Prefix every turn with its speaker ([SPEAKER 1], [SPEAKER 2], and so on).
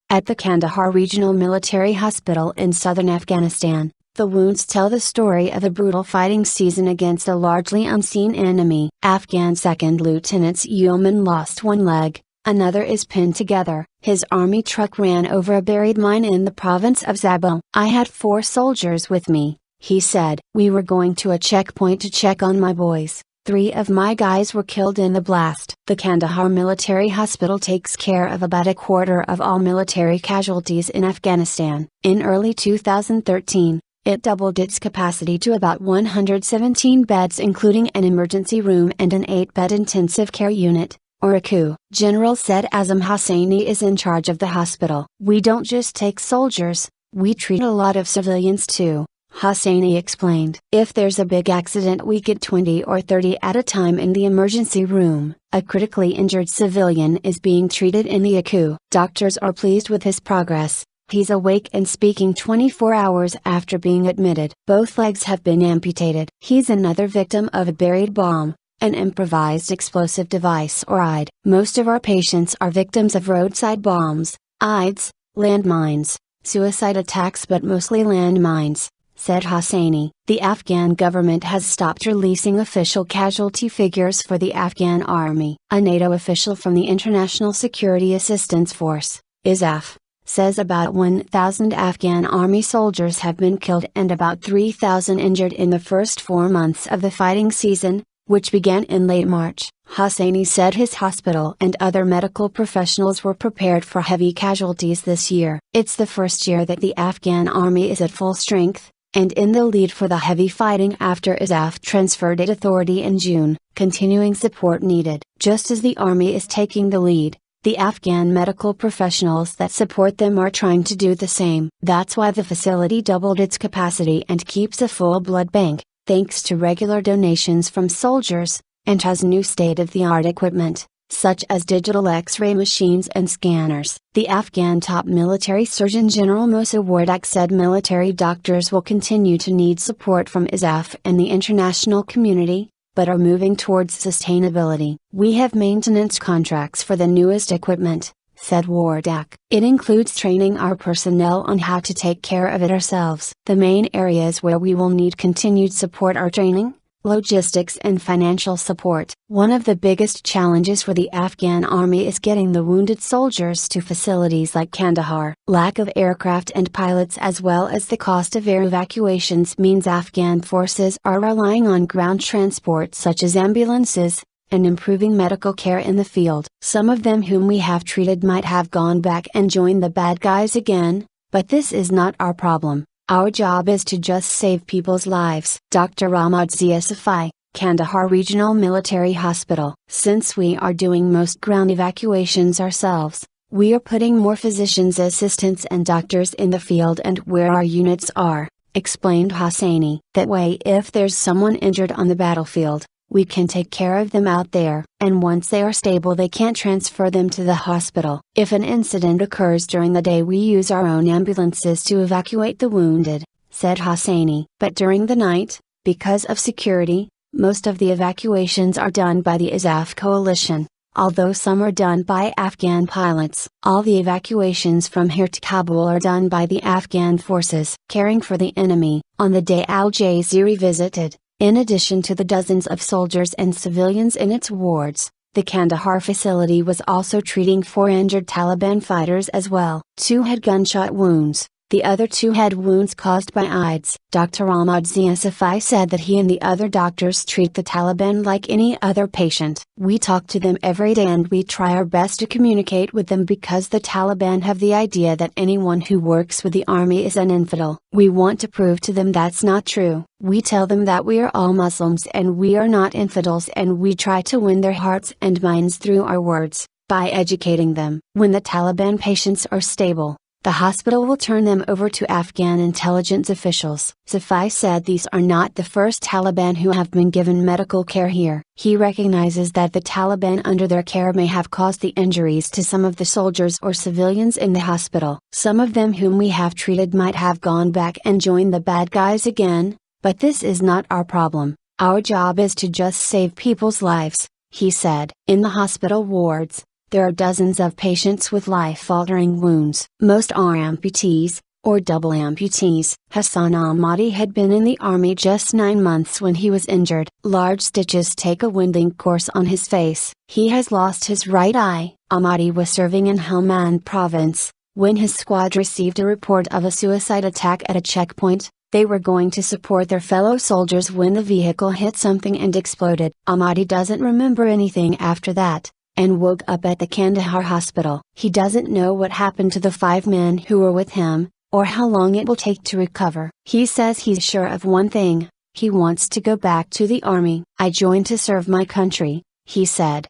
[SPEAKER 1] At the Kandahar Regional Military Hospital in southern Afghanistan, the wounds tell the story of a brutal fighting season against a largely unseen enemy. Afghan Second Lieutenant Suleman lost one leg, another is pinned together. His army truck ran over a buried mine in the province of Zabul. I had 4 soldiers with me, he said. We were going to a checkpoint to check on my boys. 3 of my guys were killed in the blast. The Kandahar Military Hospital takes care of about a quarter of all military casualties in Afghanistan. In early 2013, it doubled its capacity to about 117 beds, including an emergency room and an 8-bed intensive care unit, or ICU. General Said Azim Hossaini is in charge of the hospital. We don't just take soldiers, we treat a lot of civilians too, Hossaini explained. If there's a big accident, we get 20 or 30 at a time in the emergency room. A critically injured civilian is being treated in the ICU. Doctors are pleased with his progress. He's awake and speaking 24 hours after being admitted. Both legs have been amputated. He's another victim of a buried bomb, an improvised explosive device or IED. Most of our patients are victims of roadside bombs, IEDs, landmines, suicide attacks, but mostly landmines, said Hossaini. The Afghan government has stopped releasing official casualty figures for the Afghan army. A NATO official from the International Security Assistance Force, ISAF, says about 1,000 Afghan army soldiers have been killed and about 3,000 injured in the first 4 months of the fighting season, which began in late March. Hossaini said his hospital and other medical professionals were prepared for heavy casualties this year. It's the first year that the Afghan army is at full strength, and in the lead for the heavy fighting after ISAF transferred its authority in June. Continuing support needed. Just as the army is taking the lead, the Afghan medical professionals that support them are trying to do the same. That's why the facility doubled its capacity and keeps a full blood bank, thanks to regular donations from soldiers, and has new state-of-the-art equipment, such as digital X-ray machines and scanners. The Afghan top military surgeon General Musa Wardak said military doctors will continue to need support from ISAF and the international community, but are moving towards sustainability. We have maintenance contracts for the newest equipment, said Wardak. It includes training our personnel on how to take care of it ourselves. The main areas where we will need continued support are training, logistics and financial support. One of the biggest challenges for the Afghan army is getting the wounded soldiers to facilities like Kandahar. Lack of aircraft and pilots as well as the cost of air evacuations means Afghan forces are relying on ground transport such as ambulances, and improving medical care in the field. Some of them whom we have treated might have gone back and joined the bad guys again, but this is not our problem. Our job is to just save people's lives. Dr. Ahmad Zia Safai, Kandahar Regional Military Hospital. Since we are doing most ground evacuations ourselves, we are putting more physicians' assistants and doctors in the field and where our units are, explained Hossaini. That way if there's someone injured on the battlefield, we can take care of them out there, and once they are stable they can't transfer them to the hospital. If an incident occurs during the day we use our own ambulances to evacuate the wounded, said Hossaini. But during the night, because of security, most of the evacuations are done by the ISAF coalition, although some are done by Afghan pilots. All the evacuations from here to Kabul are done by the Afghan forces. Caring for the enemy. On the day Al Jazeera visited, in addition to the dozens of soldiers and civilians in its wards, the Kandahar facility was also treating 4 injured Taliban fighters as well. 2 had gunshot wounds, the other 2 had wounds caused by IEDs. Dr. Ahmad Zia Safai said that he and the other doctors treat the Taliban like any other patient. We talk to them every day and we try our best to communicate with them because the Taliban have the idea that anyone who works with the army is an infidel. We want to prove to them that's not true. We tell them that we are all Muslims and we are not infidels, and we try to win their hearts and minds through our words, by educating them. When the Taliban patients are stable, the hospital will turn them over to Afghan intelligence officials. Safai said these are not the first Taliban who have been given medical care here. He recognizes that the Taliban under their care may have caused the injuries to some of the soldiers or civilians in the hospital. Some of them whom we have treated might have gone back and joined the bad guys again, but this is not our problem. Our job is to just save people's lives, he said. In the hospital wards, There are dozens of patients with life-altering wounds. Most are amputees, or double amputees. Hassan Ahmadi had been in the army just 9 months when he was injured. Large stitches take a winding course on his face. He has lost his right eye. Ahmadi was serving in Helmand province, when his squad received a report of a suicide attack at a checkpoint. They were going to support their fellow soldiers when the vehicle hit something and exploded. Ahmadi doesn't remember anything after that, and woke up at the Kandahar hospital. He doesn't know what happened to the 5 men who were with him, or how long it will take to recover. He says he's sure of one thing: he wants to go back to the army. "I joined to serve my country," he said.